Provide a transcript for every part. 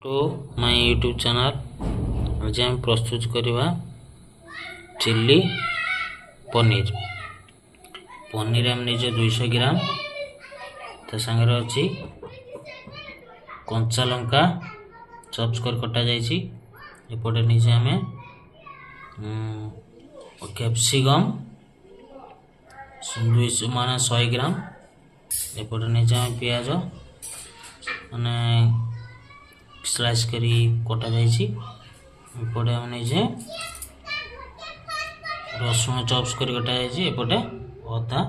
To my YouTube channel आज हम प्रस्तुत करवा चिल्ली पनीर। पनीर हम निजे 200 ग्राम ता संगे अच्छी कंचा लंका चॉप्स कर कटा जाइए। एपटे निजे आम कैप्सिकम 200 माने 100 ग्राम। एपटे निजे आम पियाज माने स्लाइस करी कटा जाइए। एपटे हम निजे रसुण चॉप्स कर कटा जाइए। एपटे अदा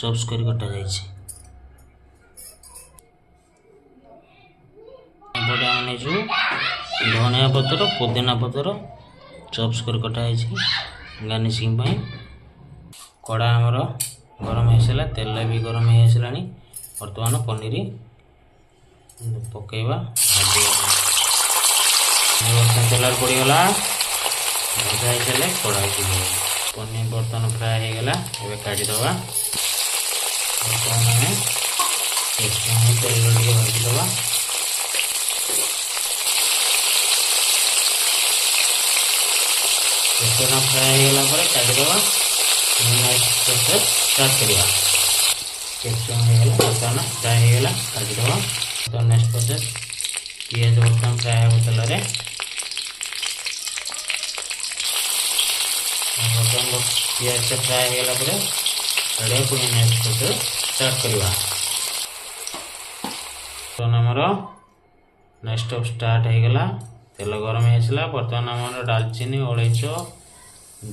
चॉप्स कर कटा जाइए। एपटे हम निजे धनिया पत्र पुदीना पत्र चॉप्स कर कटा जाइए गार्निशिंग पाई। कड़ा हमर गरम हो तेल भी गरम हो बर्तमान पनीर पकेवा तेल पड़गला भजा हो कड़ा पनीर बर्तमान फ्राए होगला। ए काटिदे बर्तमान आम तेल भाजीदे बेसन फ्राए होगला काटिदे प्रोसेस स्टार्ट करवा। कैप्सिकम होगला बर्तमान फ्राए होगला काटिदे। तो नेक्स्ट प्रोसेस पियाज बर्तमान फ्राए हो तेल बर्तमान पियाज से फ्राए होगला पुणी नेक्स्ट प्रोसेस स्टार्ट करवा। बर्तमान आमर नेक्स्ट स्टेप स्टार्ट होगला। तेल गरम होगा बर्तमान आमर डालचीनी अलैच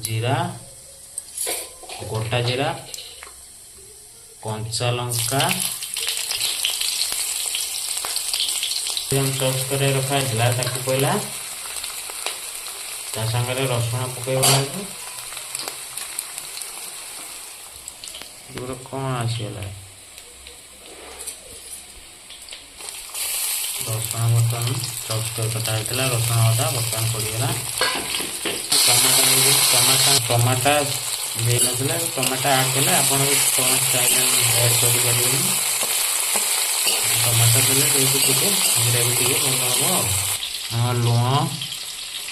जीरा गोटा जीरा कंचा लंका चॉप्स कर रखा पहला सागर रसुण पकड़ा कौन आसीगला रसुण बर्तमान चॉप्स कर कटा होता रसुण अदा बर्तमान पड़गला। टमाटा दे ना टमाटा आड कले आप स्टाइल ऐड कर टमाटा देते ग्रेवी टे भल हम लुण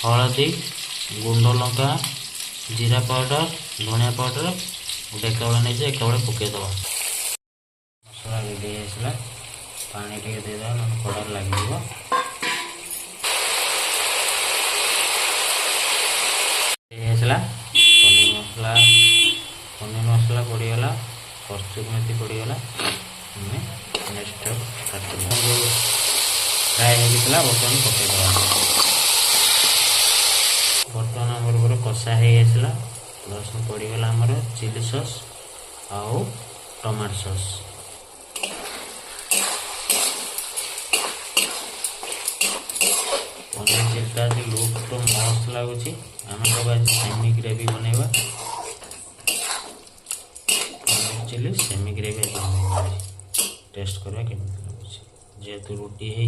हलदी गुंड लंका जीरा पाउडर धनिया पाउडर गोटे एक नहीं एक पकईदे। मसला रेडी होगा पानी टे देदेवा ना कड़ार लगे पनीर मसला पड़गला कस्तूरी मेथी पड़गला। नेक्स्ट फ्राए होता बर्तमान पकईदे। बर्तमान आमर कषा होगा प्लस पड़गला आमर चिली सॉस आउ टमाटो सॉस। पनीर चिल्लीटा लुक तो मस्त लगुच। आम सब आज सेमी ग्रेवी बनवा paneer chilli semi gravy taste करवा केमी लगुच। जेहेतु रुटी है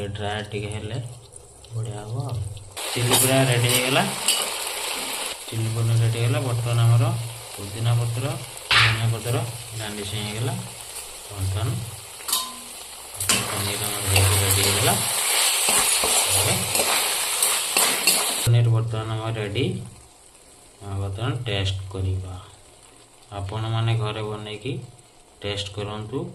ड्राए टे बढ़िया हम चिल्ली पूरा रेडी होगला। चिल्ली पनीर रेडी होगला। बर्तमान आमर पुदीना पत्र धनिया पत्र गार्निशिंग होगला। बर्तमान पनीर रेडी होगला। पनीर बर्तमान आम रेडी बर्तमान टेस्ट करवा। आपण मैंने घरे बनईकी टेस्ट करूँ।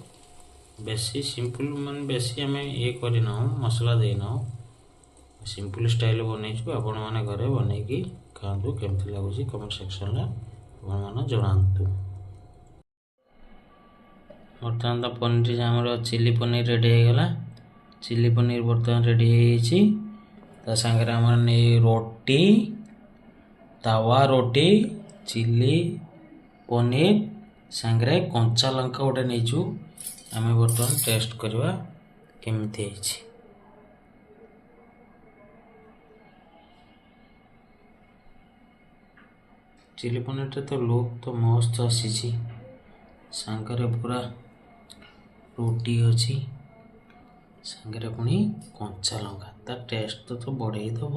बेसी सिंपल मान बेसी आम ये करना मसला देना सिंपल स्टाइल बनईचु। आपण मैंने घरे बनईकी खातु केमती लगुच कमेंट सेक्शन में जनातु। बर्तमान तो पनीर आमर चिल्ली पनीर रेडी होगला। चिल्ली पनीर बर्तमान रेडी हो सांगे आम रोटी तावा रोटी चिल्ली पनीर सांगे कंचा लंका गोटे नहींचु। आम बर्तमान टेस्ट करवा केमती है। चिल्ली पनीर तो लुक तो मस्त आसी सांगे पूरा रोटी अच्छी सांगे पुणी कंचा लंका ता टेस्ट तो बढ़ई दब।